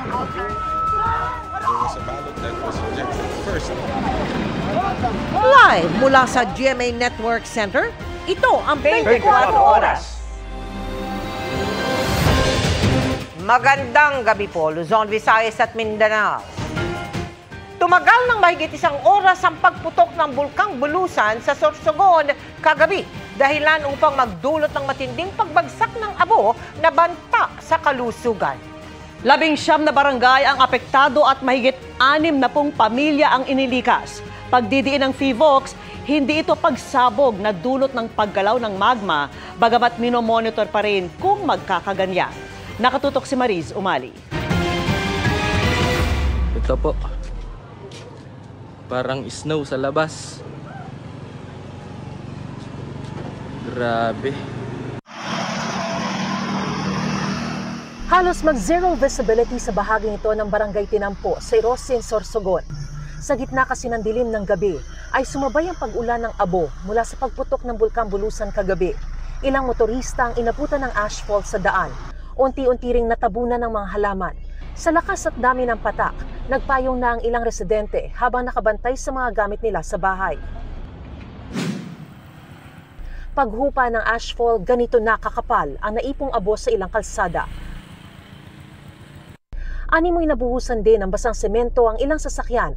There was a ballot that was rejected first. Live mula sa GMA Network Center, ito ang 24 Oras. Magandang gabi po, Luzon, Visayas at Mindanao. Tumagal ng mahigit isang oras ang pagputok ng Bulkang Bulusan sa Sorsogon kagabi, dahilan upang magdulot ng matinding pagbagsak ng abo na banta sa kalusugan. 19 na barangay ang apektado at mahigit 60 pamilya ang inilikas. Pagdidiin ng FIVOX, hindi ito pagsabog na dulot ng paggalaw ng magma, bagamat minomonitor pa rin kung magkakaganya. Nakatutok si Mariz Umali. Ito po, parang snow sa labas. Grabe. Halos mag-zero visibility sa bahaging ito ng Barangay Tinampo sa Irosin, Sorsogon. Sa gitna kasi ng dilim ng gabi ay sumabay ang pag-ulan ng abo mula sa pagputok ng Bulkang Bulusan kagabi. Ilang motorista ang inabutan ng ashfall sa daan. Unti-unti ring natabunan ng mga halaman. Sa lakas at dami ng patak, nagpayong na ang ilang residente habang nakabantay sa mga gamit nila sa bahay. Paghupa ng ashfall, ganito nakakapal ang naipong abo sa ilang kalsada. Animoy nabuhusan din ng basang semento ang ilang sasakyan.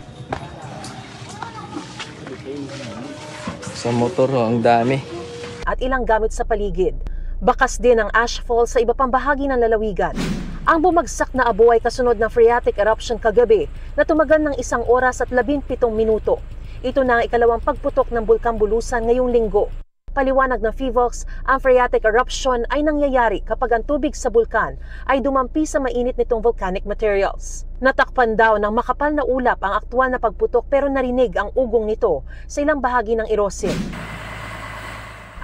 Sa motor ang dami. At ilang gamit sa paligid. Bakas din ang ashfall sa iba pang bahagi ng lalawigan. Ang bumagsak na abo ay kasunod ng phreatic eruption kagabi na tumagal ng 1 oras at 17 minuto. Ito na ang ikalawang pagputok ng Bulkang Bulusan ngayong linggo. Paliwanag ng FIVOX, ang phreatic eruption ay nangyayari kapag ang tubig sa bulkan ay dumampi sa mainit nitong volcanic materials. Natakpan daw ng makapal na ulap ang aktwal na pagputok pero narinig ang ugong nito sa ilang bahagi ng Irosin.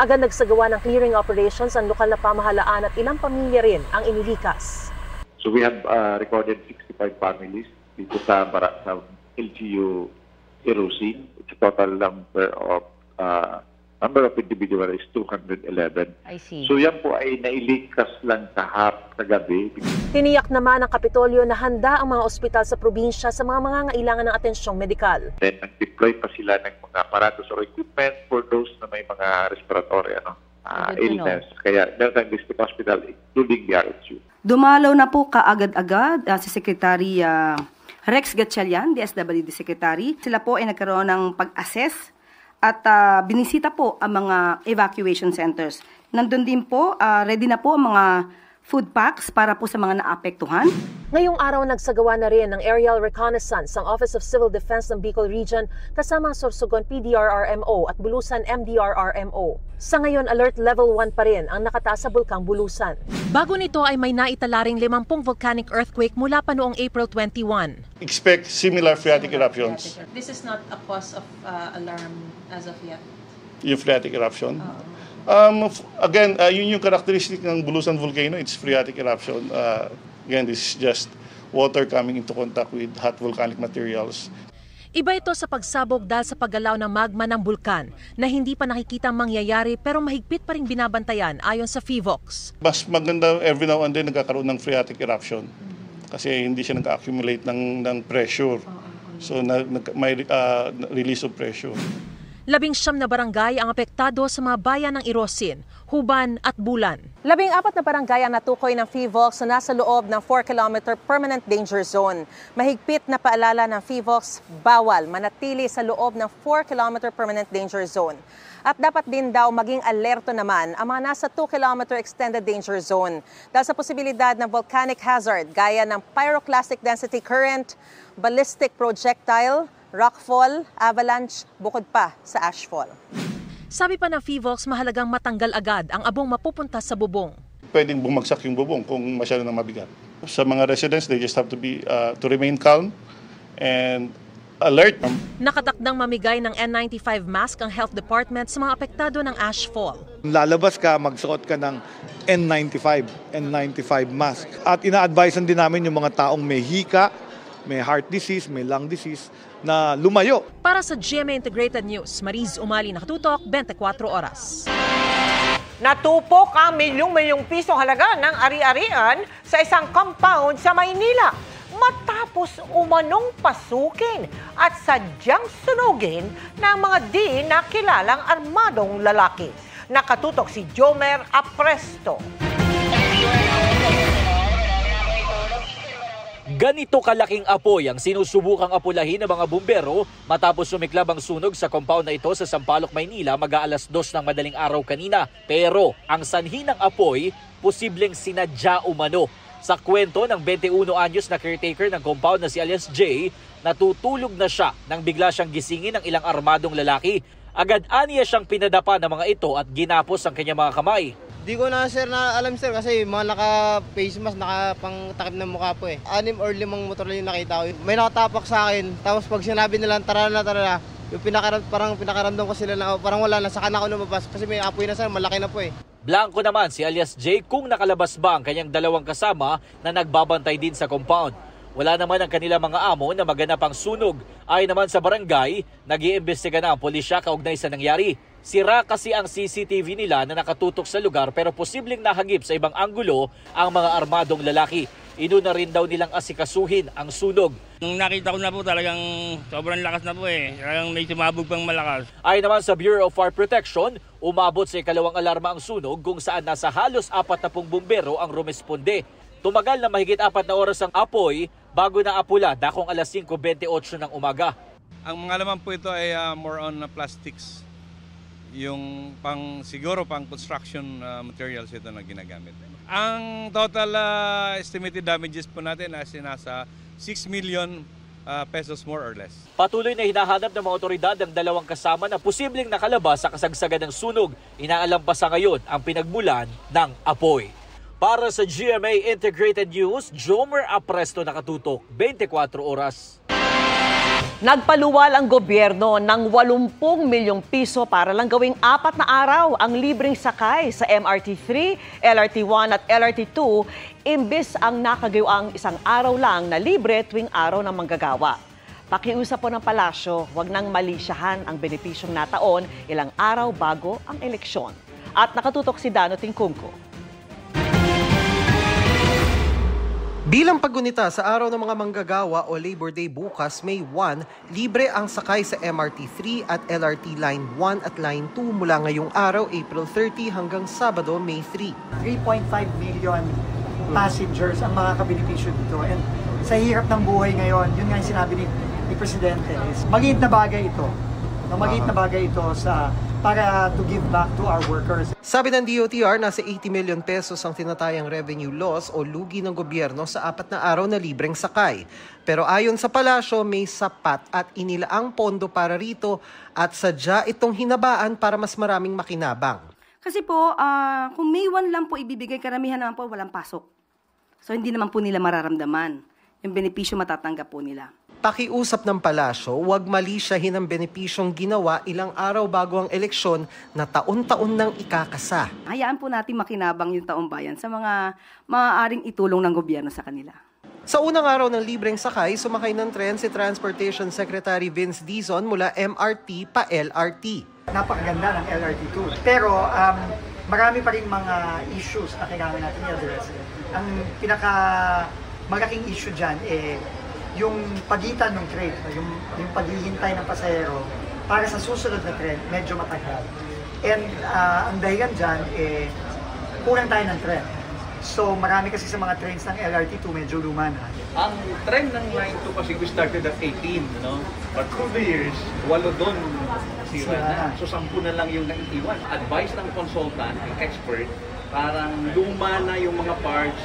Agad nagsagawa ng clearing operations ang lokal na pamahalaan at ilang pamilya rin ang inilikas. So we have recorded 65 families dito sa LGU Irosin. It's a total number of individual is 211. I see. So yan po ay nailikas lang kagabi. Tiniyak naman ng Kapitolyo na handa ang mga ospital sa probinsya sa mga mangangailangan ng atensyong medikal. Then nag-deploy pa sila ng mga aparatos or equipment for those na may mga respiratory illness. Kaya meron tayong district hospital including the RHU. Dumalaw na po kaagad-agad si Secretary Rex Gatchalian, DSWD Secretary. Sila po ay nagkaroon ng pag-assess at binisita po ang mga evacuation centers. Nandun din po, ready na po ang mga food packs para po sa mga naapektuhan. Ngayong araw nagsagawa na rin ng aerial reconnaissance ang Office of Civil Defense ng Bicol Region kasama ang Sorsogon PDRRMO at Bulusan MDRRMO. Sa ngayon, alert level 1 pa rin ang nakataas sa Bulkang Bulusan. Bago nito ay may naitalaring 50 volcanic earthquake mula pa noong April 21. Expect similar phreatic eruptions. This is not a cause of alarm as of yet. Yung phreatic eruption. Again, yun yung characteristic ng Bulusan volcano. It's phreatic eruption. Again, this is just water coming into contact with hot volcanic materials. Iba ito sa pagsabog dahil sa paggalaw ng magma ng bulkan na hindi pa nakikitang mangyayari pero mahigpit pa rin binabantayan ayon sa FIVOX. Mas maganda every now and then nagkakaroon ng phreatic eruption kasi hindi siya nag-accumulate ng pressure. So may release of pressure. 19 na barangay ang apektado sa mga bayan ng Irosin, Huban at Bulan. 14 na barangay ang natukoy ng FIVOX na nasa loob ng 4-kilometer permanent danger zone. Mahigpit na paalala ng FIVOX, bawal manatili sa loob ng 4-kilometer permanent danger zone. At dapat din daw maging alerto naman ang mga nasa 2-kilometer extended danger zone dahil sa posibilidad ng volcanic hazard gaya ng pyroclastic density current, ballistic projectile, rockfall, avalanche, bukod pa sa ashfall. Sabi pa ng FIVOX, mahalagang matanggal agad ang abong mapupunta sa bubong. Pwedeng bumagsak yung bubong kung masyado na mabigat. Sa mga residents, they just have to remain calm and alert. Nakatakdang mamigay ng N95 mask ang Health Department sa mga apektado ng ashfall. Lalabas ka, magsuot ka ng N95 mask. At ina-advisean din namin yung mga taong may hika, may heart disease, may lung disease, na lumayo. Para sa GMA Integrated News, Mariz Umali, nakatutok, 24 Oras. Natupok ang milyong-milyong pisong halaga ng ari-arian sa isang compound sa Maynila. matapos umanong pasukin at sadyang sunugin ng mga di nakilalang armadong lalaki. Nakatutok si Jomer Apresto. Ganito kalaking apoy ang sinusubukang apulahin ng mga bumbero matapos sumiklab ang sunog sa compound na ito sa Sampaloc, Maynila mag-aalas 2 ng madaling araw kanina. Pero ang sanhi ng apoy, posibleng sinadya umano. Sa kwento ng 21 anyos na caretaker ng compound na si alias J, natutulog na siya nang bigla siyang gisingin ng ilang armadong lalaki. Agad aniya siyang pinadapa ng mga ito at ginapos ang kanyang mga kamay. Di ko na sir na alam sir kasi mga naka-face mask, nakapangtakip ng mukha po eh. 6 or 5 motor lang yung nakita ko. May nakatapak sa akin, tapos pag sinabi nila tara na, yung pinakaramdam ko sila na parang wala na, saka na ako lumabas kasi may apoy na sir, malaki na po eh. Blanco naman si alias J kung nakalabas ba ang kanyang dalawang kasama na nagbabantay din sa compound. Wala naman ang kanilang mga amo na maganap ang sunog. Ayon naman sa barangay, nag-iimbestiga na ang pulisya kaugnay sa nangyari. Sira kasi ang CCTV nila na nakatutok sa lugar pero posibleng nahagip sa ibang anggulo ang mga armadong lalaki. Inuna rin daw nilang asikasuhin ang sunog. Nung nakita ko na po talagang sobrang lakas na po eh. Talagang may sumabog pang malakas. Ayon naman sa Bureau of Fire Protection, umabot sa ikalawang alarma ang sunog kung saan nasa halos 40 bumbero ang rumesponde. Tumagal na mahigit 4 na oras ang apoy bago na apula dakong alas 5:28 ng umaga. Ang mga laman po ito ay more on plastics. Yung siguro pang construction materials ito na ginagamit. Ang total estimated damages po natin ay nasa 6 million pesos more or less. Patuloy na hinahanap ng mga otoridad ang dalawang kasama na posibleng nakalabas sa kasagsagan ng sunog. Inaalam pa sa ngayon ang pinagmulan ng apoy. Para sa GMA Integrated News, Jomer Apresto, nakatutok 24 oras. Nagpaluwal ang gobyerno ng 80 milyong piso para lang gawing 4 na araw ang libreng sakay sa MRT3, LRT1 at LRT2 imbis ang nakagawaang isang araw lang na libre tuwing araw ng manggagawa. Pakiusap po ng palasyo, huwag nang malisyahan ang benepisyong nataon ilang araw bago ang eleksyon. At nakatutok si Dano Tingkungko. Bilang paggunita sa araw ng mga manggagawa o Labor Day bukas, May 1, libre ang sakay sa MRT3 at LRT Line 1 at Line 2 mula ngayong araw, April 30 hanggang Sabado, May 3. 3.5 million passengers ang makakabenepisyo dito. And sa hirap ng buhay ngayon, yun nga yung sinabi ni Presidente, is maliit na bagay ito. Maliit na bagay ito para to give back to our workers. Sabi ng DOTR, nasa 80 million pesos ang tinatayang revenue loss o lugi ng gobyerno sa 4 na araw na libreng sakay. Pero ayon sa palasyo, may sapat at inilaang pondo para rito at sadya itong hinabaan para mas maraming makinabang. Kasi po, kung May 1 lang po ibibigay, karamihan naman po walang pasok. So hindi naman po nila mararamdaman. Yung benepisyo matatanggap po nila. Pakiusap ng palasyo, huwag malisyahin ang benepisyong ginawa ilang araw bago ang eleksyon na taon-taon nang ikakasa. Hayaan po natin makinabang yung taong bayan sa mga maaaring itulong ng gobyerno sa kanila. Sa unang araw ng libreng sakay, sumakay ng tren si Transportation Secretary Vince Dizon mula MRT pa LRT. Napakaganda ng LRT2. Pero marami pa rin mga issues na kailangan natin i-address. Ang malaking issue dyan yung pagitan ng train, yung paghihintay ng pasahero para sa susunod na train, medyo matagal. And ang dahilan dyan, kulang tayo ng train. So marami kasi sa mga trains ng LRT2 medyo luma na. Ang train ng Line 2 kasi we started at 18, no? But through the years, 8 doon sira na. So 10 na lang yung naiiwan. Advice ng consultant, ng expert, parang luma na yung mga parts,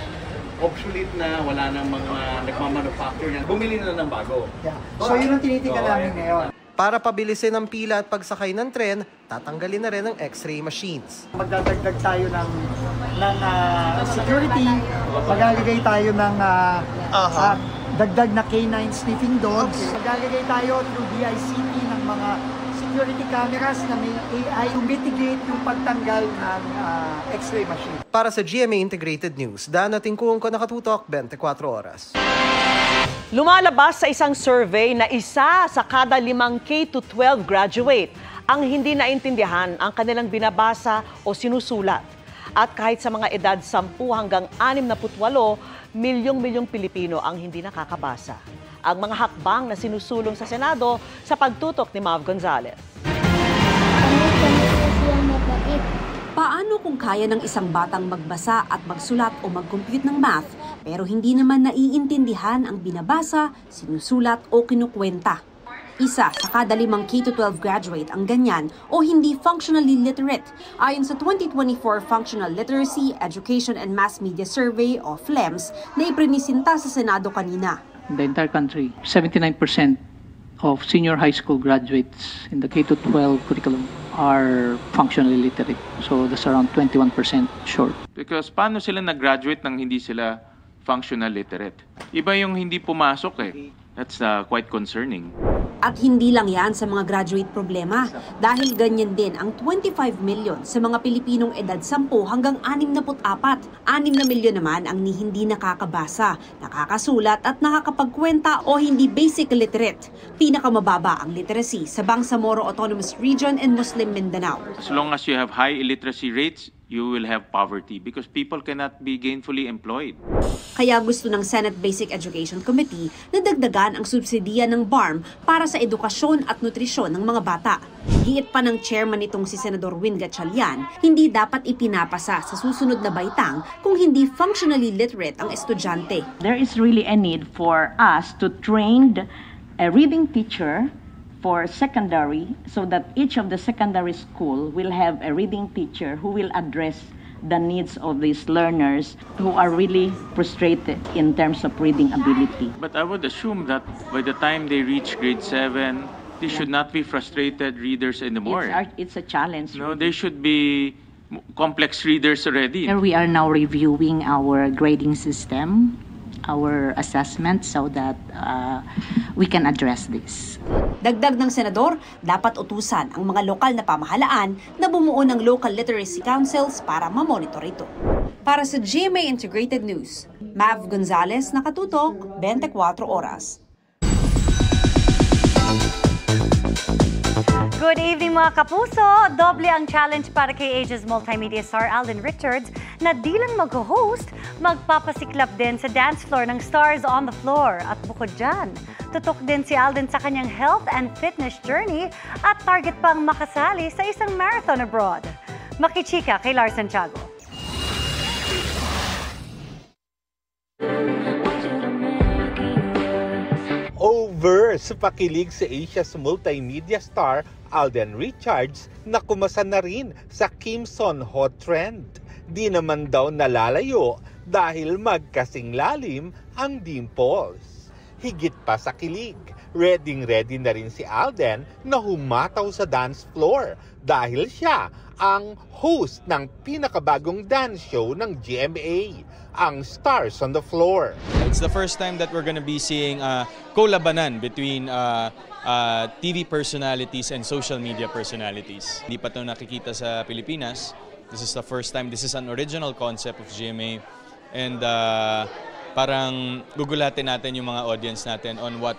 obsolete na, wala nang mga nagmamanufacture niyan. Bumili na ng bago. Yeah. So yun ang tinitingnan namin ngayon. Para pabilisin ang pila at pagsakay ng tren, tatanggalin na rin ang x-ray machines. Magdadagdag tayo ng security, maglalagay tayo ng dagdag na K9 sniffing dogs, maglalagay tayo through DICT ng mga security cameras na may AI to mitigate yung pagtanggal ng x-ray machine. Para sa GMA Integrated News, Dana Tingkungko, nakatutok 24 oras. Lumalabas sa isang survey na isa sa kada 5 K-12 graduate ang hindi naintindihan ang kanilang binabasa o sinusulat. At kahit sa mga edad 10 hanggang 68, milyong-milyong Pilipino ang hindi nakakabasa. Ang mga hakbang na sinusulong sa Senado sa pagtutok ni Mav Gonzales. Paano kung kaya ng isang batang magbasa at magsulat o mag-compute ng math, pero hindi naman naiintindihan ang binabasa, sinusulat o kinukwenta? Isa sa kada 5 K-12 graduate ang ganyan o hindi functionally literate, ayon sa 2024 Functional Literacy, Education and Mass Media Survey o FLEMS na iprinisinta sa Senado kanina. In the entire country, 79% of senior high school graduates in the K-12 curriculum are functionally literate. So that's around 21% short. Because paano sila nag-graduate nang hindi sila functional literate? Iba yung hindi pumasok eh. That's quite concerning. At hindi lang yan sa mga graduate problema dahil ganyan din ang 25 million sa mga Pilipinong edad 10 hanggang 64. 6 na milyon naman ang hindi nakakabasa, nakakasulat at nakakapagkwenta o hindi basic literate. Pinakamababa ang literacy sa Bangsamoro Autonomous Region and Muslim Mindanao. As long as you have high illiteracy rates, you will have poverty because people cannot be gainfully employed. Kaya gusto ng Senate Basic Education Committee na dagdagan ang subsidiya ng BARM para sa edukasyon at nutrisyon ng mga bata. Giit pa ng chairman nitong si Senador Win Gatchalian, hindi dapat ipinapasa sa susunod na baitang kung hindi functionally literate ang estudyante. There is really a need for us to train a reading teacher for secondary so that each of the secondary school will have a reading teacher who will address the needs of these learners who are really frustrated in terms of reading ability. But I would assume that by the time they reach grade 7, they should not be frustrated readers anymore. It's a challenge. No, they should be complex readers already. Here we are now reviewing our grading system, our assessment so that we can address this. Dagdag ng senador, dapat utusan ang mga lokal na pamahalaan na bumuo ng local literacy councils para mamonitor ito. Para sa GMA Integrated News, Mav Gonzales, nakatutok, 24 oras. Good evening mga kapuso! Doble ang challenge para kay Asia's multimedia star Alden Richards na di lang mag-host, magpapasiklap din sa dance floor ng Stars on the Floor. At bukod dyan, tutok din si Alden sa kanyang health and fitness journey at target pang makasali sa isang marathon abroad. Makichika kay Lars Santiago. Over sa pakilig sa Asia's multimedia star Alden Richards na kumasa na rin sa Kim Son Ho trend. Di naman daw nalalayo dahil magkasing lalim ang dimples. Higit pa sa kilig, ready na rin si Alden na humataw sa dance floor dahil siya ang host ng pinakabagong dance show ng GMA, ang Stars on the Floor. It's the first time that we're gonna be seeing kolabanan between TV personalities and social media personalities. Hindi pa ito nakikita sa Pilipinas. This is the first time. This is an original concept of GMA. And parang gugulatin natin yung mga audience natin on what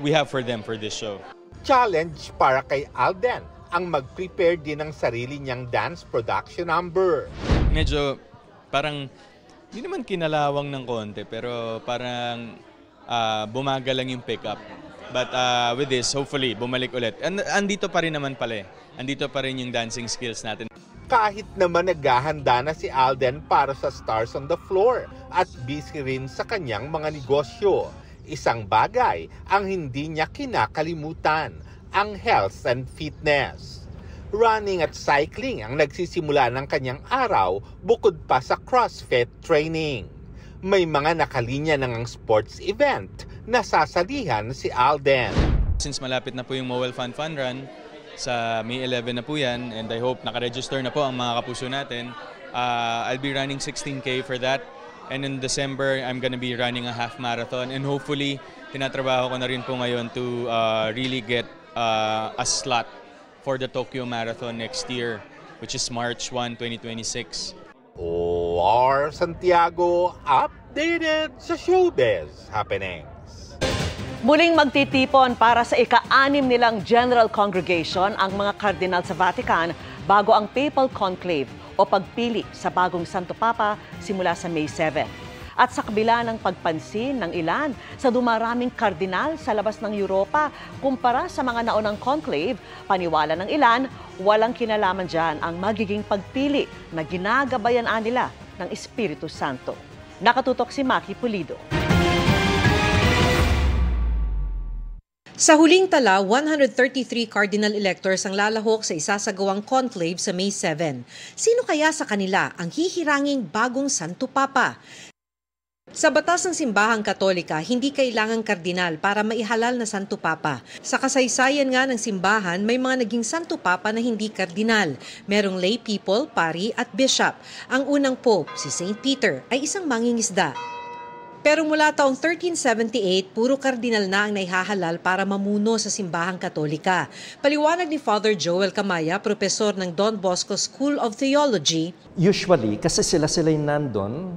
we have for them for this show. Challenge para kay Alden ang mag-prepare din ng sarili niyang dance production number. Medyo parang hindi naman kinalawang ng konti pero parang bumaga lang yung pick-up. But with this, hopefully, bumalik ulit. And andito pa rin naman pala eh. Andito pa rin yung dancing skills natin. Kahit naman naghahanda na si Alden para sa Stars on the Floor at busy rin sa kanyang mga negosyo. Isang bagay ang hindi niya kinakalimutan, ang health and fitness. Running at cycling ang nagsisimula ng kanyang araw bukod pa sa CrossFit training. May mga nakalinya ng ang sports event na sasalihan si Alden. Since malapit na po yung Mowel Fun Run, sa May 11 na po yan, and I hope nakaregister na po ang mga kapuso natin. I'll be running 16K for that. And in December, I'm gonna be running a half marathon. And hopefully, tinatrabaho ko na rin po ngayon to really get a slot for the Tokyo Marathon next year, which is March 1, 2026. Lars Santiago, updated sa showbiz happenings. Muling magtitipon para sa ika-6 nilang General Congregation ang mga kardinal sa Vatican bago ang Papal Conclave o pagpili sa bagong Santo Papa simula sa May 7. At sa kabila ng pagpansin ng ilan sa dumaraming kardinal sa labas ng Europa kumpara sa mga naunang conclave, paniwala ng ilan, walang kinalaman dyan ang magiging pagpili na ginagabayan nila ng Espiritu Santo. Nakatutok si Maki Pulido. Sa huling tala, 133 cardinal electors ang lalahok sa isasagawang conclave sa May 7. Sino kaya sa kanila ang hihiranging bagong Santo Papa? Sa batas ng Simbahang Katolika, hindi kailangang kardinal para maihalal na Santo Papa. Sa kasaysayan nga ng simbahan, may mga naging Santo Papa na hindi kardinal. Merong lay people, pari at bishop. Ang unang pope, si St. Peter, ay isang mangingisda. Pero mula taong 1378, puro kardinal na ang naihahalal para mamuno sa Simbahang Katolika. Paliwanag ni Father Joel Camaya, propesor ng Don Bosco School of Theology. Usually, kasi sila yung nandun,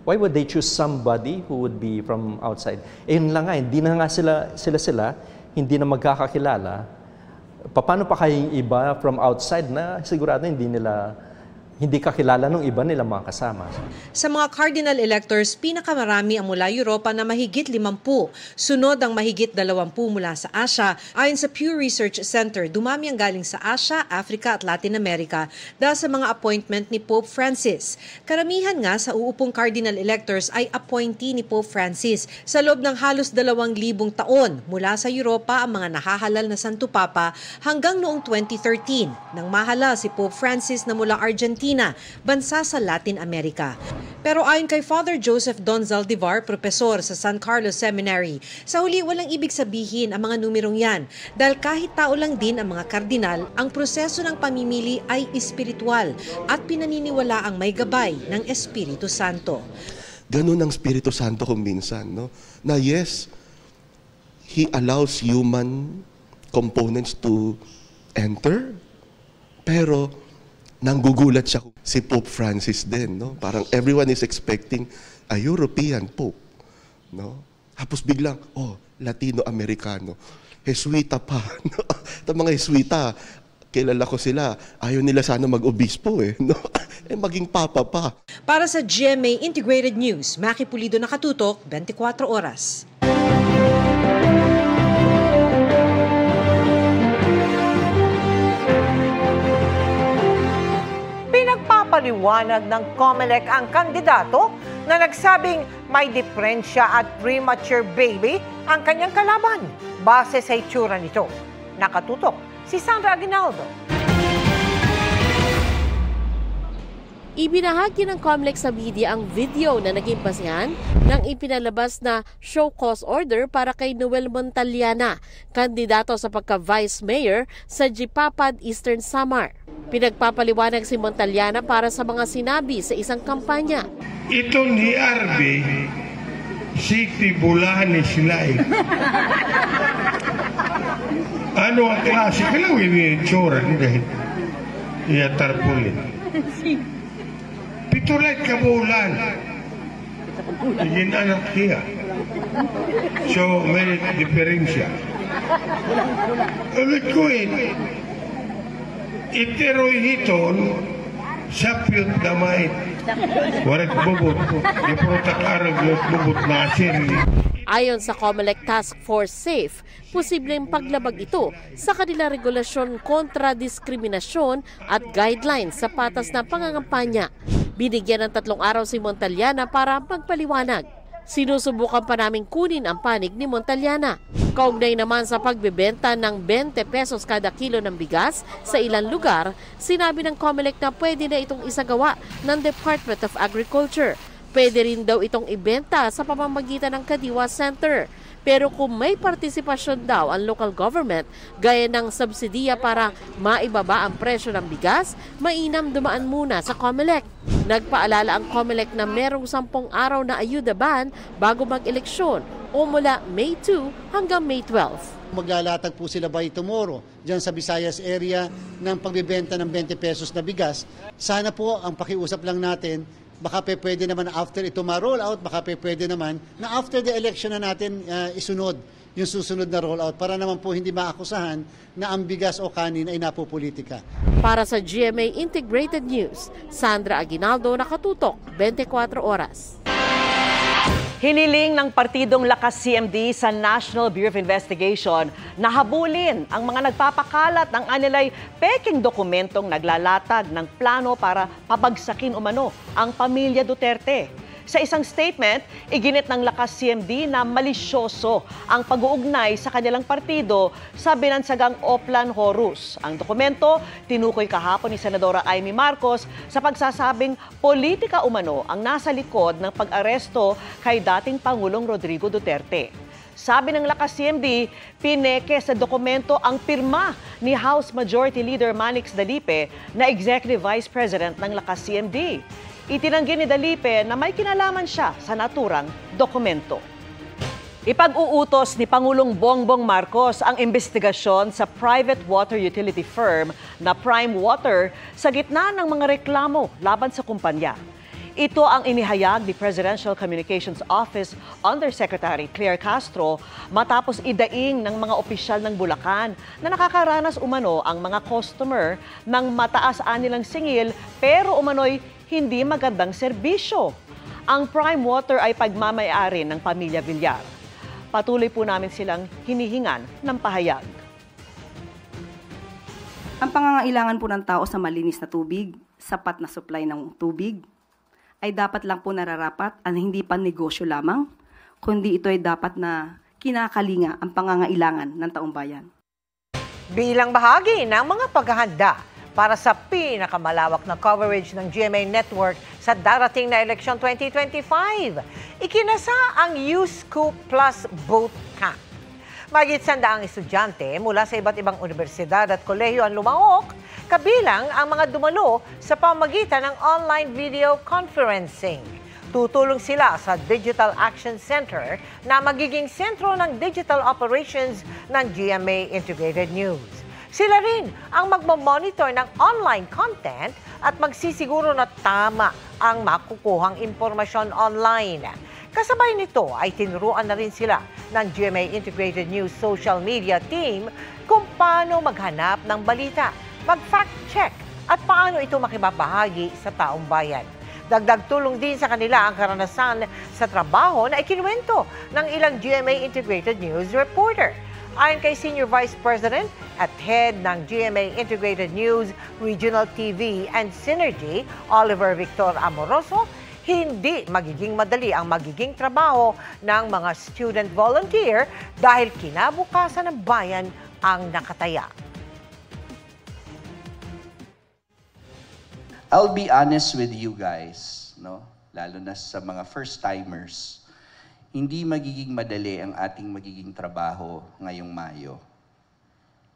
why would they choose somebody who would be from outside? Yun lang nga, hindi na nga sila, hindi na magkakakilala. Paano pa kayong iba from outside na sigurado hindi kakilala ng iba nilang mga kasama. Sa mga cardinal electors, pinakamarami ang mula Europa na mahigit 50. Sunod ang mahigit 20 mula sa Asia. Ayon sa Pew Research Center, dumami ang galing sa Asia, Africa at Latin America dahil sa mga appointment ni Pope Francis. Karamihan nga sa uupong cardinal electors ay appointee ni Pope Francis. Sa loob ng halos 2,000 taon, mula sa Europa ang mga nahahalal na Santo Papa hanggang noong 2013, nang mahalal si Pope Francis na mula Argentina, bansa sa Latin America. Pero ayon kay Father Joseph Don Zaldivar, propesor sa San Carlos Seminary, sa huli walang ibig sabihin ang mga numerong yan dahil kahit tao lang din ang mga kardinal, ang proseso ng pamimili ay espiritual at pinaniniwala ang may gabay ng Espiritu Santo. Ganun ang Espiritu Santo kung minsan, no? Na yes, He allows human components to enter, pero nanggugulat siya si Pope Francis din, no? Parang everyone is expecting a European Pope, no? Tapos biglang, Latino-Americano. Jesuita pa, no? Ito mga Jesuita, kilala ko sila, ayaw nila sana mag-obispo no? Maging papa pa. Para sa GMA Integrated News, Maki Pulido, nakatutok, 24 oras. Pinagpapaliwanag ng COMELEC ang kandidato na nagsabing may diferensya at premature baby ang kanyang kalaban base sa itsura nito. Nakatutok si Sandra Aguinaldo. Ibinahagi ng COMELEC sa media ang video na naging basehan ng ipinalabas na show cause order para kay Noel Montaliana, kandidato sa pagka-vice mayor sa Jipapad, Eastern Samar. Pinagpapaliwanag si Montaliana para sa mga sinabi sa isang kampanya. Itong ni Arbe, City Bulani sila Ano ang klase? Kailangan ini-itsura nila. Iyatarpulin. Pitulit ka bulan. Yan anak siya. So, may diferensya. Ulit ko iteroy hiton sapyot damay. Warak bubot. Iprotak arag bubot na asin. Ayon sa COMELEC Task Force SAFE, posibleng paglabag ito sa kanila regulasyon kontra diskriminasyon at guidelines sa patas na pangangampanya. Binigyan ng 3 araw si Montaliana para magpaliwanag. Sinusubukan pa naming kunin ang panig ni Montaliana. Kaugnay naman sa pagbebenta ng 20 pesos kada kilo ng bigas sa ilang lugar, sinabi ng COMELEC na pwede na itong isagawa ng Department of Agriculture. Pwede rin daw itong ibenta sa pamamagitan ng Kadiwa Center. Pero kung may partisipasyon daw ang local government, gaya ng subsidiya para maibaba ang presyo ng bigas, mainam dumaan muna sa COMELEC. Nagpaalala ang COMELEC na merong 10 araw na ayuda ban bago mag-eleksyon o mula May 2 hanggang May 12. Maglalatag po sila by tomorrow dyan sa Visayas area ng pagbibenta ng 20 pesos na bigas. Sana po ang pakiusap lang natin, baka pwede naman after ito ma-roll out, baka pwede naman na after the election na natin isunod yung susunod na roll out para naman po hindi maakusahan na ang bigas o kanin ay napopolitika. Para sa GMA Integrated News, Sandra Aguinaldo, nakatutok, 24 oras. Hiniling ng partidong Lakas CMD sa National Bureau of Investigation na habulin ang mga nagpapakalat ng anilay peking dokumentong naglalatag ng plano para pabagsakin umano ang pamilya Duterte. Sa isang statement, iginit ng Lakas CMD na malisyoso ang pag-uugnay sa kanilang partido sa binansagang Oplan Horus. Ang dokumento, tinukoy kahapon ni Senadora Amy Marcos sa pagsasabing politika umano ang nasa likod ng pag-aresto kay dating Pangulong Rodrigo Duterte. Sabi ng Lakas CMD, pineke sa dokumento ang pirma ni House Majority Leader Manix Dalipe na Executive Vice President ng Lakas CMD. Itinanggi ni Dalipe na may kinalaman siya sa naturang dokumento. Ipag-uutos ni Pangulong Bongbong Marcos ang investigasyon sa private water utility firm na Prime Water sa gitna ng mga reklamo laban sa kumpanya. Ito ang inihayag ni Presidential Communications Office Undersecretary Claire Castro matapos idaing ng mga opisyal ng Bulacan na nakakaranas umano ang mga customer ng mataas anilang singil pero umano'y hindi magandang serbisyo. Ang Prime Water ay pagmamay-ari ng pamilya Villar. Patuloy po namin silang hinihingan ng pahayag. Ang pangangailangan po ng tao sa malinis na tubig, sapat na supply ng tubig, ay dapat lang po nararapat at hindi pa negosyo lamang, kundi ito ay dapat na kinakalinga ang pangangailangan ng taong bayan. Bilang bahagi ng mga paghahanda para sa pinakamalawak na coverage ng GMA Network sa darating na eleksyon 2025. Ikinasa ang USCOO Plus Boot Camp. Mahigit 100 estudyante mula sa iba't ibang universidad at kolehiyo ang lumaok, kabilang ang mga dumalo sa pamamagitan ng online video conferencing. Tutulong sila sa Digital Action Center na magiging sentro ng digital operations ng GMA Integrated News. Sila rin ang magmamonitor ng online content at magsisiguro na tama ang makukuhang impormasyon online. Kasabay nito ay tinuruan na rin sila ng GMA Integrated News social media team kung paano maghanap ng balita, mag-fact check at paano ito makibabahagi sa taong bayan. Dagdag tulong din sa kanila ang karanasan sa trabaho na ikinuwento ng ilang GMA Integrated News reporter. Ayon kay Senior Vice President at Head ng GMA Integrated News, Regional TV and Synergy, Oliver Victor Amoroso, hindi magiging madali ang magiging trabaho ng mga student volunteer dahil kinabukasan ng bayan ang nakataya. I'll be honest with you guys, no? Lalo na sa mga first-timers. Hindi magiging madali ang ating magiging trabaho ngayong Mayo.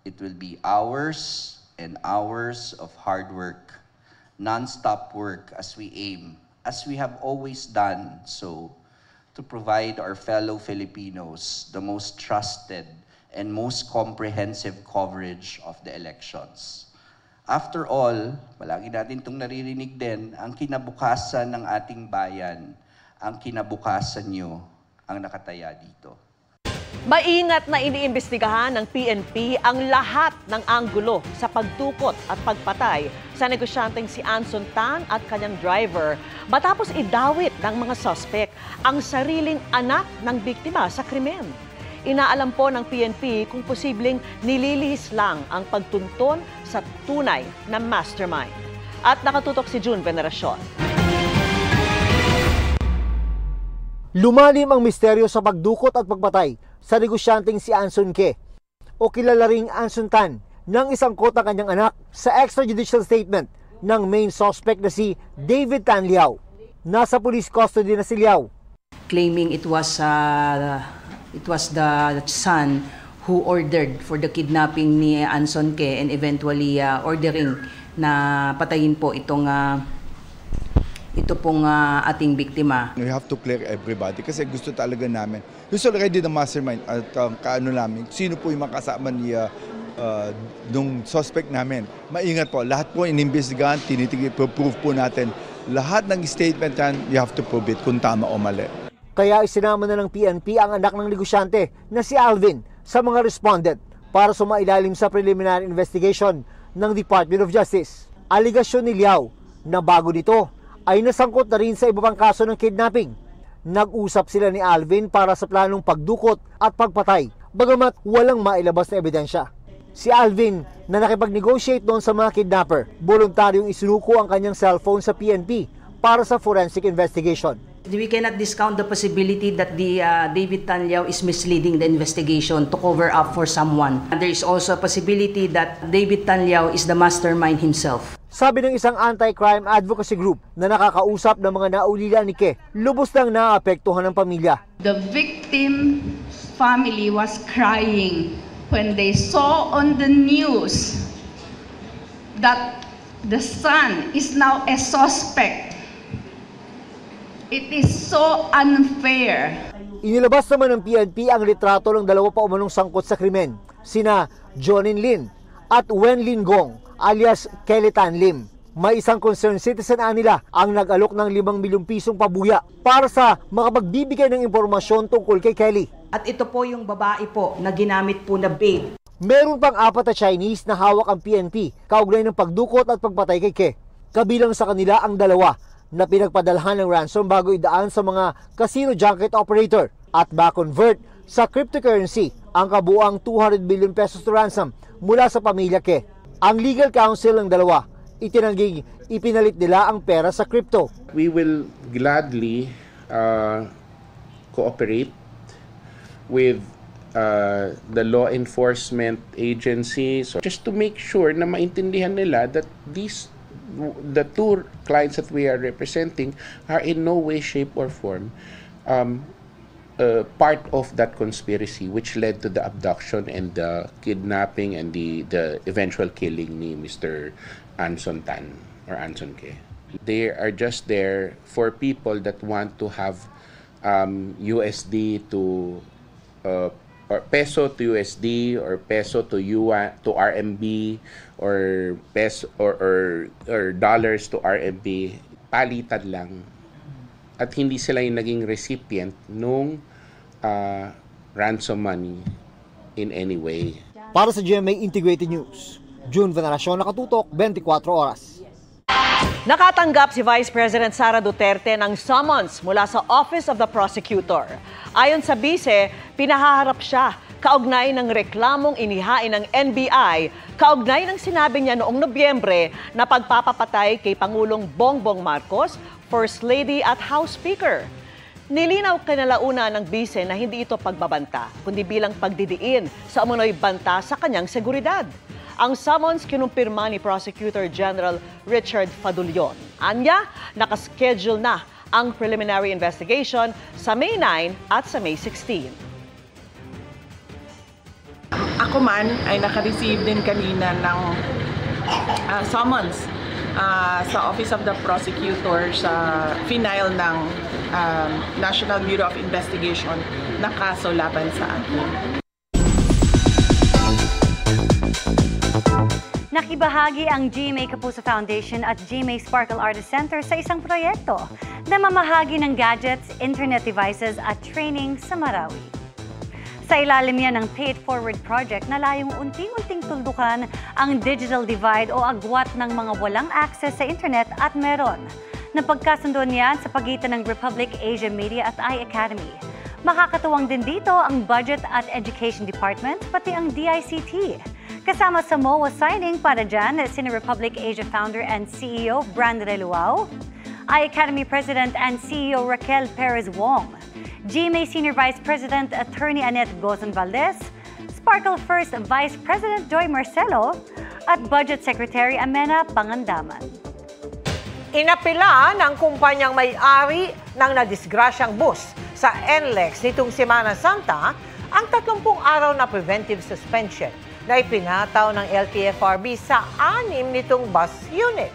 It will be hours and hours of hard work, non-stop work as we aim, as we have always done so, to provide our fellow Filipinos the most trusted and most comprehensive coverage of the elections. After all, palagi natin itong naririnig din, ang kinabukasan ng ating bayan, ang kinabukasan nyo, ang nakataya dito. Maingat na iniimbestigahan ng PNP ang lahat ng anggulo sa pagtukot at pagpatay sa negosyanteng si Anson Tan at kanyang driver matapos idawit ng mga suspect ang sariling anak ng biktima sa krimen. Inaalam po ng PNP kung posibleng nililihis lang ang pagtunton sa tunay na mastermind. At nakatutok si June Veneracion. Lumalim ang misteryo sa pagdukot at pagpatay sa negosyanteng si Anson Ke o kilala ring Anson Tan ng isang kotang kanyang anak sa extrajudicial statement ng main suspect na si David Tan Liao. Nasa police custody na si Liao. Claiming it was the son who ordered for the kidnapping ni Anson Ke and eventually ordering na patayin po ito pong ating biktima. We have to clear everybody kasi gusto talaga namin. Who's already the mastermind at kaano namin, sino po yung makasama ni nung suspect namin. Maingat po, lahat po inimbestigahan, prove po natin. Lahat ng statement yan, you have to prove it kung tama o mali. Kaya isinama na ng PNP ang anak ng negosyante na si Alvin sa mga respondent para sumailalim sa preliminary investigation ng Department of Justice. Aligasyon ni Liao na bago nito ay nasangkot na rin sa iba pang kaso ng kidnapping Nag-usap sila ni Alvin para sa planong pagdukot at pagpatay, bagamat walang mailabas na ebidensya. Si Alvin na nakipag-negotiate noon sa mga kidnapper, voluntaryong isinuko ang kanyang cellphone sa PNP para sa forensic investigation. We cannot discount the possibility that the David Tan Liao is misleading the investigation to cover up for someone. There is also a possibility that David Tan Liao is the mastermind himself. Sabi ng isang anti-crime advocacy group na nakakausap ng mga naulila ni Ke, lubos lang naapektuhan ng pamilya. The victim family was crying when they saw on the news that the son is now a suspect. It is so unfair. Inilabas naman ng PNP ang litrato ng dalawa pa umanong sangkot sa krimen, sina Jonin Lin at Wen Lin Gong alias Kelly Tan Lim. May isang concerned citizen nila ang nag-alok ng 5 milyong pisong pabuya para sa makapagbibigay ng impormasyon tungkol kay Kelly. At ito po yung babae po na ginamit po na babe. Meron pang 4 na Chinese na hawak ang PNP kaugnay ng pagdukot at pagpatay kay Ke. Kabilang sa kanila ang 2 na pinagpadalhan ng ransom bago idaan sa mga casino junket operator at ba-convert sa cryptocurrency ang kabuang 200 billion pesos na ransom mula sa pamilya Ke. Ang legal counsel ng 2, itinangging ipinalit nila ang pera sa crypto. We will gladly cooperate with the law enforcement agencies just to make sure na maintindihan nila that the 2 clients that we are representing are in no way, shape, or form part of that conspiracy which led to the abduction and the kidnapping and the eventual killing ni Mr. Anson Tan or Anson Ke. They are just there for people that want to have USD to or peso to USD or peso to yuan to RMB or peso or dollars to RMB, palitan lang. At hindi sila yung naging recipient nung ransom money in any way. Para sa GMA Integrated News, June Veneracion, nakatutok 24 oras. Nakatanggap si Vice President Sara Duterte ng summons mula sa Office of the Prosecutor. Ayon sa bise, pinahaharap siya kaugnay ng reklamong inihain ng NBI, kaugnay ng sinabi niya noong Nobyembre na pagpapapatay kay Pangulong Bongbong Marcos, First Lady at House Speaker. Nilinaw kinalauna ng bise na hindi ito pagbabanta, kundi bilang pagdidiin sa umunoy banta sa kanyang seguridad. Ang summons kinumpirma ni Prosecutor General Richard Fadulyon. Anya, nakaschedule na ang preliminary investigation sa May 9 at sa May 16. Ako man ay naka-receive din kanina ng summons sa Office of the Prosecutor sa final ng National Bureau of Investigation na kaso laban sa akin. Nakibahagi ang GMA Kapuso Foundation at GMA Sparkle Artist Center sa isang proyekto na mamahagi ng gadgets, internet devices at training sa Marawi. Sa ilalim yan ng Pay It Forward project na layong unting-unting tuldukan ang digital divide o agwat ng mga walang access sa internet at meron. Napagkasundo niyan sa pagitan ng Republic Asia Media at iAcademy. Makakatuwang din dito ang Budget at Education Department pati ang DICT. Kasama sa MOA signing para dyan, sina Republic Asia founder and CEO Brandon Reluao, iAcademy President and CEO Raquel Perez Wong, GMA Senior Vice President Attorney Annette Gozon Valdez, Sparkle First Vice President Joy Marcelo, at Budget Secretary Amena Pangandaman. Inapila ng kumpanyang may-ari ng nadisgrasyang bus sa NLEX nitong Semana Santa ang 30 araw na preventive suspension na ipinataw ng LTFRB sa 6 nitong bus unit.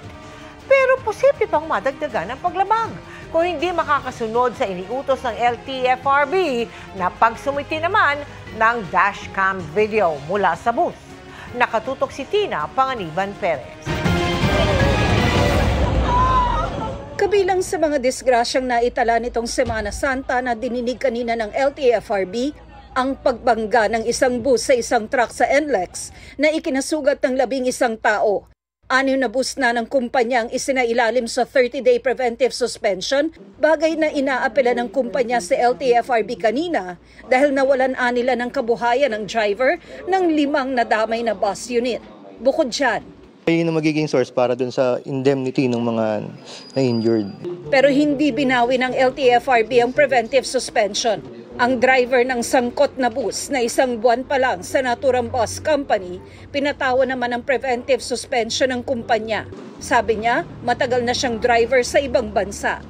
Pero posible pang madagdagan ang paglabag kung hindi makakasunod sa iniutos ng LTFRB na pagsumiti naman ng dashcam video mula sa bus. Nakatutok si Tina Panganiban Perez. Kabilang sa mga disgrasyang naitala nitong Semana Santa na dininig kanina ng LTFRB, ang pagbangga ng isang bus sa isang truck sa NLEX na ikinasugat ng 11 tao. 6 na bus na ng kumpanya ang isinailalim sa 30-day preventive suspension, bagay na inaapela ng kumpanya sa LTFRB kanina dahil nawalan nila ng kabuhayan ng driver ng 5 nadamay na bus unit. Bukod dyan, yun ang magiging source para dun sa indemnity ng mga na-injured. pero hindi binawi ng LTFRB ang preventive suspension. Ang driver ng sangkot na bus na 1 buwan pa lang sa naturang bus company, pinatawan naman ang preventive suspension ng kumpanya. Sabi niya, matagal na siyang driver sa ibang bansa.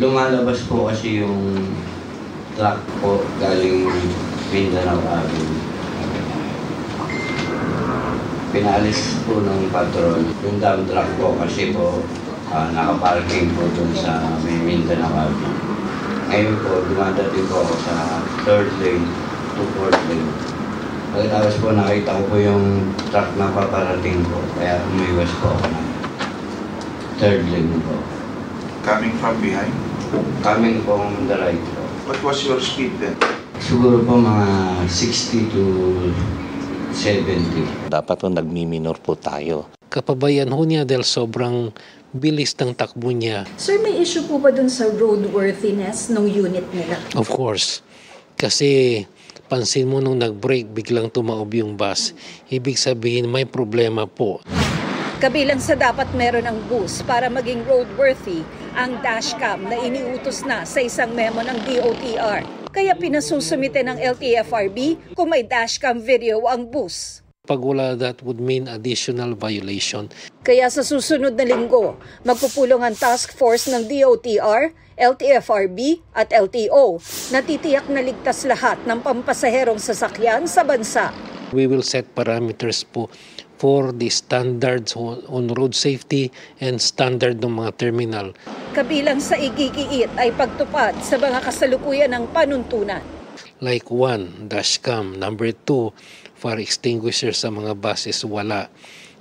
Lumalabas po kasi yung truck po galing Mindanao Avenue. Pinalis po ng patrol yung dump truck po kasi po nakaparking po dun sa Mindanao Avenue. Ngayon po, dumadating po ako sa 3rd lane to 4th lane. Pagkatapos po nakita ko po yung truck na paparating po, kaya umiwas po ako ng 3rd lane po. Coming from behind? Coming from the right po. What was your speed then? Siguro po mga 60 to 70. Dapat po nagmiminor po tayo. Kapabayan ho niya dahil sobrang bilis ng takbo niya. Sir, may issue po ba dun sa roadworthiness ng unit nila? Of course. Kasi pansin mo nung nag-brake, biglang tumaob yung bus. Ibig sabihin may problema po. Kabilang sa dapat meron ang bus para maging roadworthy ang dashcam na iniutos na sa isang memo ng DOTR. Kaya pinasusumite ng LTFRB kung may dashcam video ang bus. Pag wala, that would mean additional violation. Kaya sa susunod na linggo, magpupulong ang task force ng DOTR, LTFRB at LTO na titiyak na ligtas lahat ng pampasaherong sasakyan sa bansa. We will set parameters po for the standards on road safety and standard ng mga terminal. Kabilang sa igigiit ay pagtupad sa mga kasalukuyan ng panuntunan. Like 1, dashcam. Number 2, fire extinguisher sa mga buses, wala.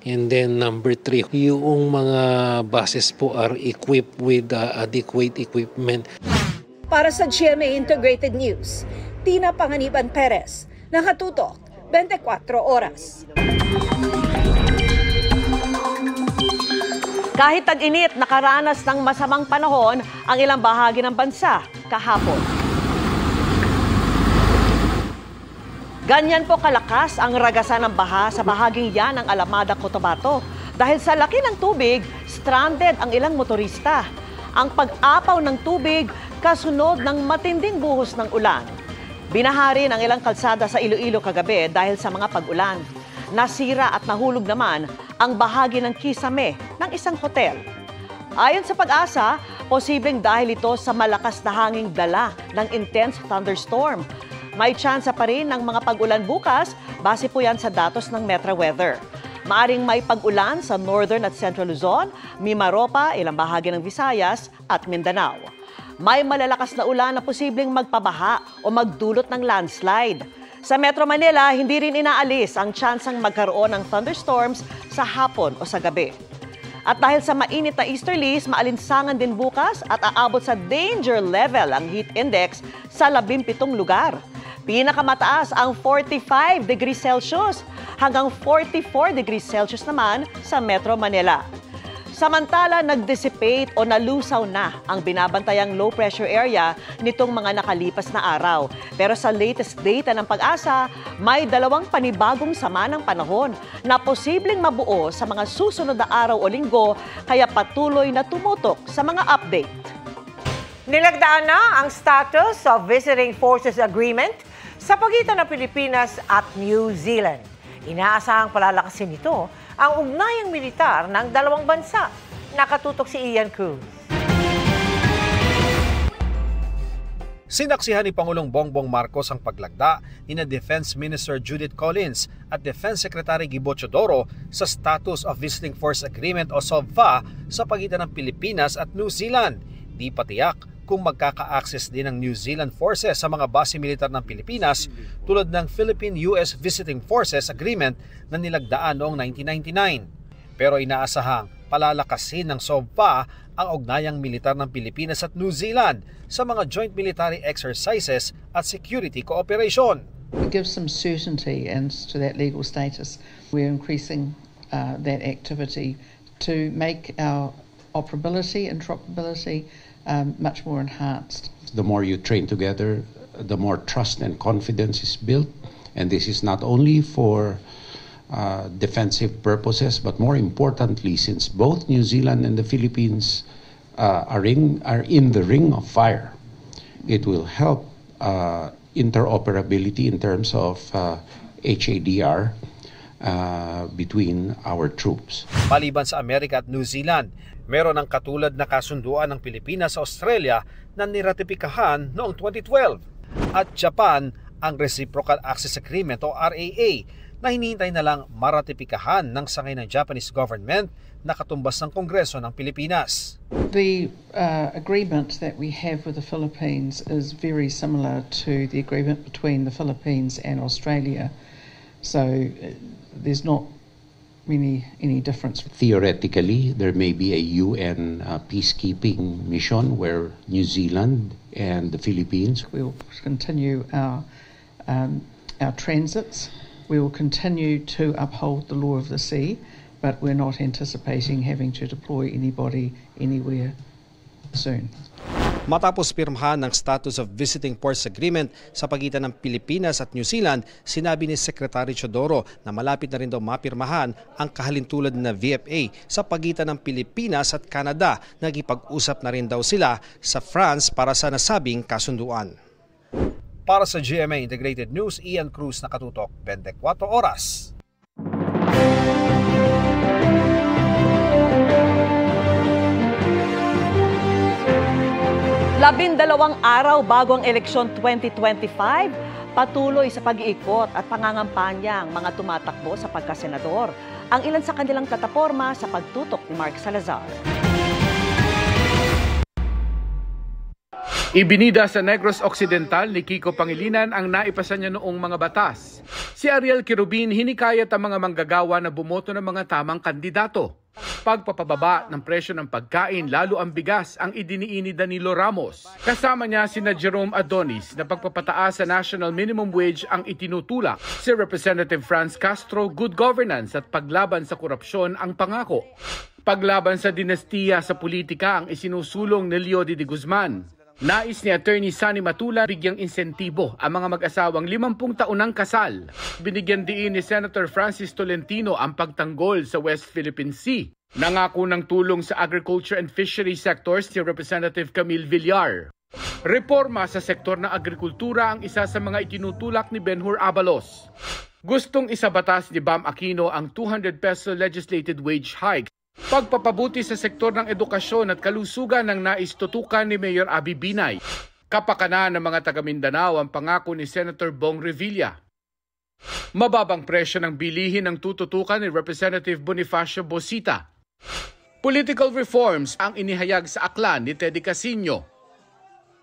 And then number 3, yung mga buses po are equipped with adequate equipment. Para sa GMA Integrated News, Tina Panganiban Perez, nakatutok 24 oras. Kahit tag-init, nakaranas ng masamang panahon ang ilang bahagi ng bansa kahapon. Ganyan po kalakas ang ragasan ng baha sa bahaging yan ng Alameda, Cotabato. Dahil sa laki ng tubig, stranded ang ilang motorista. Ang pag-apaw ng tubig, kasunod ng matinding buhos ng ulan. Binahari ang ilang kalsada sa Iloilo kagabi dahil sa mga pag-ulan. Nasira at nahulog naman ang bahagi ng kisame ng isang hotel. Ayon sa Pag-asa, posibleng dahil ito sa malakas na hanging dala ng intense thunderstorm. May tsansa pa rin ng mga pag-ulan bukas, base po yan sa datos ng Metra Weather. Maaring may pag-ulan sa Northern at Central Luzon, Mimaropa, ilang bahagi ng Visayas at Mindanao. May malalakas na ulan na posibleng magpabaha o magdulot ng landslide. Sa Metro Manila, hindi rin inaalis ang tsansang magkaroon ng thunderstorms sa hapon o sa gabi. At dahil sa mainit na easterlies, maalinsangan din bukas at aabot sa danger level ang heat index sa 17 lugar. Pinakamataas ang 45 degrees Celsius hanggang 44 degrees Celsius naman sa Metro Manila. Samantala, nag-dissipate o nalusaw na ang binabantayang low pressure area nitong mga nakalipas na araw. Pero sa latest data ng Pag-asa, may 2 panibagong sama ng panahon na posibleng mabuo sa mga susunod na araw o linggo, kaya patuloy na tumutok sa mga update. Nilagdaan na ang status of Visiting Forces Agreement sa pagitan ng Pilipinas at New Zealand. Inaasahang palalakasin nito ang ugnayang militar ng dalawang bansa. Nakatutok si Ian Cruz. Sinaksihan ni Pangulong Bongbong Marcos ang paglagda ni Defense Minister Judith Collins at Defense Secretary Gibo Teodoro sa Status of Visiting Force Agreement o SOVA sa pagitan ng Pilipinas at New Zealand. Di patiyak kung magkaka-access din ng New Zealand forces sa mga base militar ng Pilipinas tulad ng Philippine-US Visiting Forces Agreement na nilagdaan noong 1999. Pero inaasahang palalakasin ng SOVA ang ugnayang militar ng Pilipinas at New Zealand sa mga joint military exercises at security cooperation. It gives some certainty and to that legal status. We're increasing that activity to make our operability and interoperability much more enhanced. The more you train together, the more trust and confidence is built. And this is not only for defensive purposes, but more importantly, since both New Zealand and the Philippines are in the ring of fire, it will help interoperability in terms of HADR between our troops. Maliban sa Amerika at New Zealand, meron ng katulad na kasunduan ng Pilipinas sa Australia na niratipikahan noong 2012. At Japan ang Reciprocal Access Agreement o RAA na hinihintay na lang maratipikahan ng sangay ng Japanese government na katumbas ng Kongreso ng Pilipinas. The agreement that we have with the Philippines is very similar to the agreement between the Philippines and Australia. So there's not any difference. Theoretically, there may be a UN peacekeeping mission where New Zealand and the Philippines will continue our transits. We will continue to uphold the law of the sea, but we're not anticipating having to deploy anybody anywhere soon. Matapos pirmahan ng Status of Visiting Ports Agreement sa pagitan ng Pilipinas at New Zealand, sinabi ni Secretary Teodoro na malapit na rin daw mapirmahan ang kahalintulad na VFA sa pagitan ng Pilipinas at Canada. Nagipag-usap na rin daw sila sa France para sa nasabing kasunduan. Para sa GMA Integrated News, Ian Cruz, nakatutok 24 oras. Labindalawang araw bago ang eleksyon 2025, patuloy sa pag-iikot at pangangampanya ang mga tumatakbo sa pagkasenador. Ang ilan sa kanilang plataporma sa pagtutok ni Mark Salazar. Ibinida sa Negros Occidental ni Kiko Pangilinan ang naipasa niya noong mga batas. Si Ariel Quirubin hinikayat ang mga manggagawa na bumoto ng mga tamang kandidato. Pagpapababa ng presyo ng pagkain, lalo ang bigas, ang idiniin ni Danilo Ramos. Kasama niya sina Jerome Adonis na pagpapataas sa national minimum wage ang itinutulak. Si Representative Franz Castro, good governance at paglaban sa korupsyon ang pangako. Paglaban sa dinastiya sa politika ang isinusulong ni Leody de Guzman. Nais ni Attorney Sunny Matula bigyang insentibo ang mga mag-asawang 50 taonang kasal. Binigyan diin ni Senator Francis Tolentino ang pagtanggol sa West Philippine Sea. Nangako ng tulong sa agriculture and fishery sectors si Representative Camille Villar. Reforma sa sektor ng agrikultura ang isa sa mga itinutulak ni Benhur Abalos. Gustong isabatas ni Bam Aquino ang 200 peso legislated wage hike. Pagpapabuti sa sektor ng edukasyon at kalusugan ng naistutukan ni Mayor Abby Binay. Kapakanan ng mga taga Mindanao ang pangako ni Senator Bong Revilla. Mababang presyo ng bilihin ang tututukan ni Representative Bonifacio Bosita. Political reforms ang inihayag sa aklan ni Teddy Casino.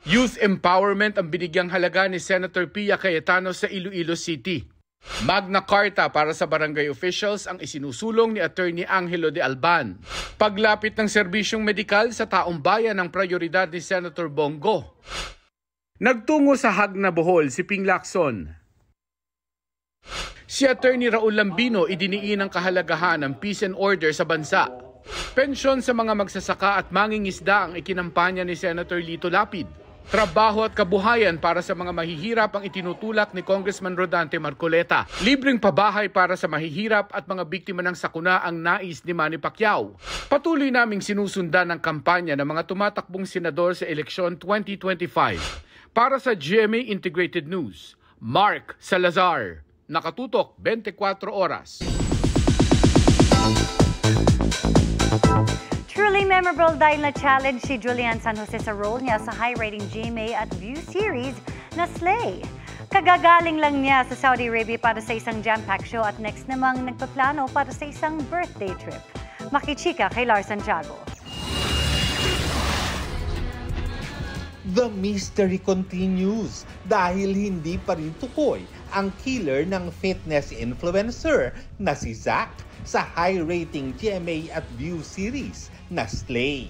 Youth empowerment ang binigyang halaga ni Senator Pia Cayetano sa Iloilo City. Magna Carta para sa barangay officials ang isinusulong ni Attorney Angelo de Alban. Paglapit ng serbisyong medikal sa taong bayan ang prioridad ni Senator Bongo. Nagtungo sa Hague na Bohol si Ping Lacson. Si Attorney Raul Lambino idiniin ang kahalagahan ng peace and order sa bansa. Pensyon sa mga magsasaka at mangingisda ang ikinampanya ni Senator Lito Lapid. Trabaho at kabuhayan para sa mga mahihirap ang itinutulak ni Congressman Rodante Marcoleta. Libreng pabahay para sa mahihirap at mga biktima ng sakuna ang nais ni Manny Pacquiao. Patuloy naming sinusundan ang kampanya ng mga tumatakbong senador sa eleksyon 2025. Para sa GMA Integrated News, Mark Salazar. Nakatutok 24 oras. Truly memorable dahil na-challenge si Julian San Jose sa role niya sa high-rating GMA at View series na Slay. Kagagaling lang niya sa Saudi Arabia para sa isang jam-packed show at next namang nagpaplano para sa isang birthday trip. Makichika kay Lars Santiago. The mystery continues dahil hindi pa rin tukoy ang killer ng fitness influencer na si Zach sa high-rating GMA at View series na Slay.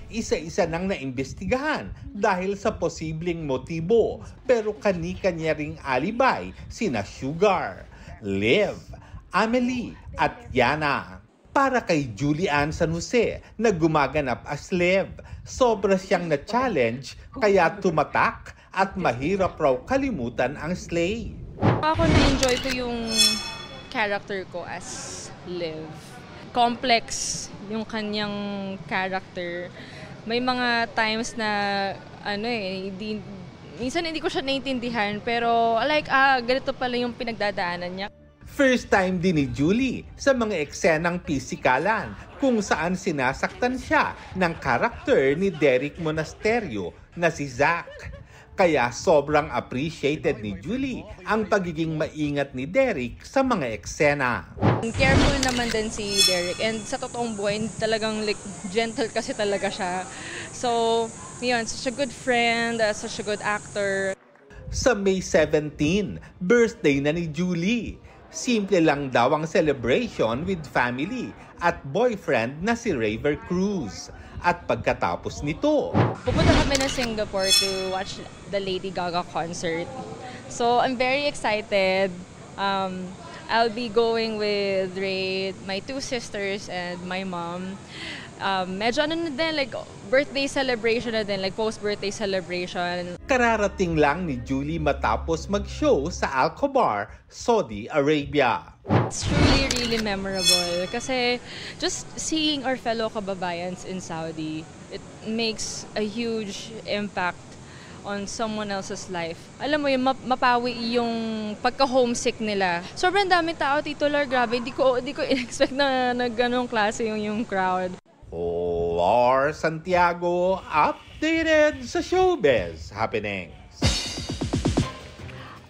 Isa-isa nang naimbestigahan dahil sa posibleng motibo pero kani-kanya ring alibay sina Sugar, Liv, Amelie at Yana. Para kay Julian San Jose na gumaganap as Lev, sobra siyang na-challenge kaya tumatak at mahirap raw kalimutan ang Slay. Ako na-enjoy ko yung character ko as Liv. Complex yung kanyang character. May mga times na minsan hindi ko siya naiintindihan pero ganito pala yung pinagdadaanan niya. First time din ni Julie sa mga eksenang pisikalan kung saan sinasaktan siya ng karakter ni Derek Monasterio na si Zach. Kaya sobrang appreciated ni Julie ang pagiging maingat ni Derek sa mga eksena. Careful naman din si Derek and sa totoong buhay talagang gentle kasi talaga siya. So, yun, such a good friend, such a good actor. Sa May 17, birthday na ni Julie. Simple lang daw ang celebration with family at boyfriend na si Raver Cruz. At pagkatapos nito, pupunta kami na Singapore to watch the Lady Gaga concert. So I'm very excited. I'll be going with Ray, my two sisters, and my mom. Medyo na din, birthday celebration na din, post-birthday celebration. Kararating lang ni Julie matapos mag-show sa Alcobar, Saudi Arabia. It's truly, really memorable kasi just seeing our fellow kababayans in Saudi, it makes a huge impact on someone else's life. Alam mo yung mapawi yung pagka-homesick nila. Sobrang daming tao, Tito Lar, grabe, hindi ko in-expect na ganong klase yung crowd. Lar Santiago, updated sa showbiz happenings.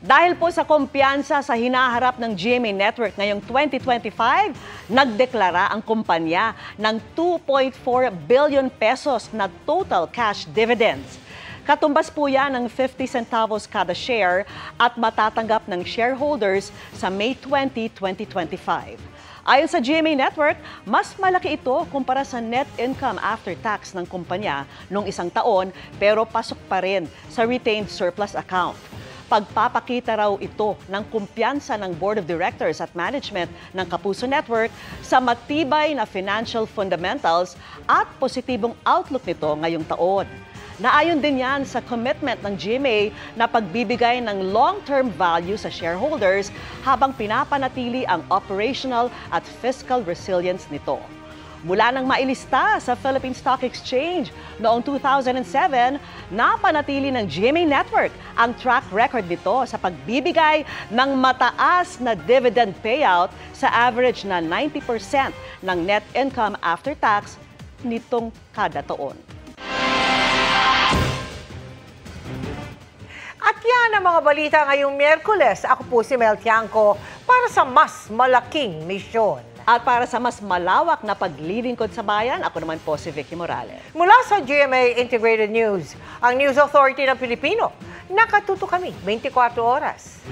Dahil po sa kumpiyansa sa hinaharap ng GMA Network ngayong 2025, nagdeklara ang kumpanya ng 2.4 billion pesos na total cash dividends. Katumbas po yan ng 50 centavos kada share at matatanggap ng shareholders sa May 20, 2025. Ayon sa GMA Network, mas malaki ito kumpara sa net income after tax ng kumpanya noong isang taon pero pasok pa rin sa retained surplus account. Pagpapakita raw ito ng kumpiyansa ng Board of Directors at Management ng Kapuso Network sa matibay na financial fundamentals at positibong outlook nito ngayong taon. Naayon din yan sa commitment ng GMA na pagbibigay ng long-term value sa shareholders habang pinapanatili ang operational at fiscal resilience nito. Mula nang mailista sa Philippine Stock Exchange noong 2007, napanatili ng GMA Network ang track record nito sa pagbibigay ng mataas na dividend payout sa average na 90% ng net income after tax nitong kada taon. At yan ang mga balita ngayong Miyerkules. Ako po si Mel Tiangco para sa mas malaking misyon. At para sa mas malawak na paglilingkod sa bayan, ako naman po si Vicky Morales. Mula sa GMA Integrated News, ang News Authority ng Pilipino, nakatuto kami 24 oras.